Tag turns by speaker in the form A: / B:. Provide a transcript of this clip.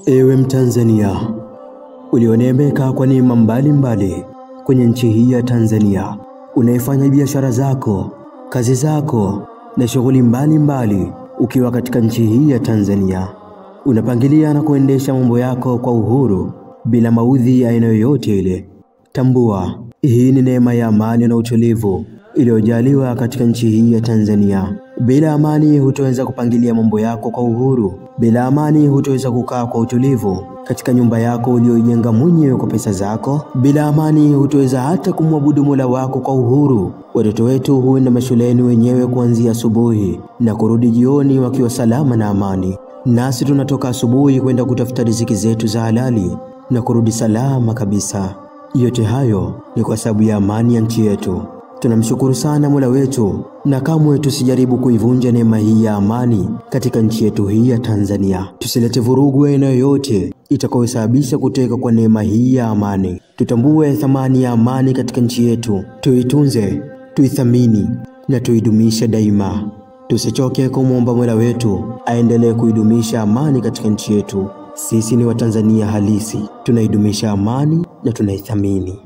A: Ewe Mtanzania, ulioneemeka kwa neema mbalimbali kwenye nchi hii ya Tanzania, unaifanya biashara zako, kazi zako na shughuli mbalimbali ukiwa katika nchi hii ya Tanzania. Unapangilia na kuendesha mambo yako kwa uhuru bila maudhi ya aina yoyote ile. Tambua, hii ni neema ya amani na utulivu iliyojaliwa katika nchi hii ya Tanzania. Bila amani hutoweza kupangilia mambo yako kwa uhuru. Bila amani hutoweza kukaa kwa utulivu katika nyumba yako uliyojenga mwenyewe kwa pesa zako. Bila amani hutoweza hata kumwabudu Mola wako kwa uhuru. Watoto wetu huenda mashuleni wenyewe kuanzia asubuhi na kurudi jioni wakiwa salama na amani. Nasi tunatoka asubuhi kwenda kutafuta riziki zetu za halali na kurudi salama kabisa. Yote hayo ni kwa sababu ya amani ya nchi yetu. Tunamshukuru sana Mola wetu na kamwe tusijaribu kuivunja neema hii ya amani katika nchi yetu hii ya Tanzania. Tusilete vurugu aina yoyote itakayosababisha kuteka kwa neema hii ya amani. Tutambue thamani ya amani katika nchi yetu. Tuitunze, tuithamini na tuidumisha daima. Tusichoke kumwomba Mola wetu aendelee kuidumisha amani katika nchi yetu. Sisi ni Watanzania halisi, tunaidumisha amani na tunaithamini.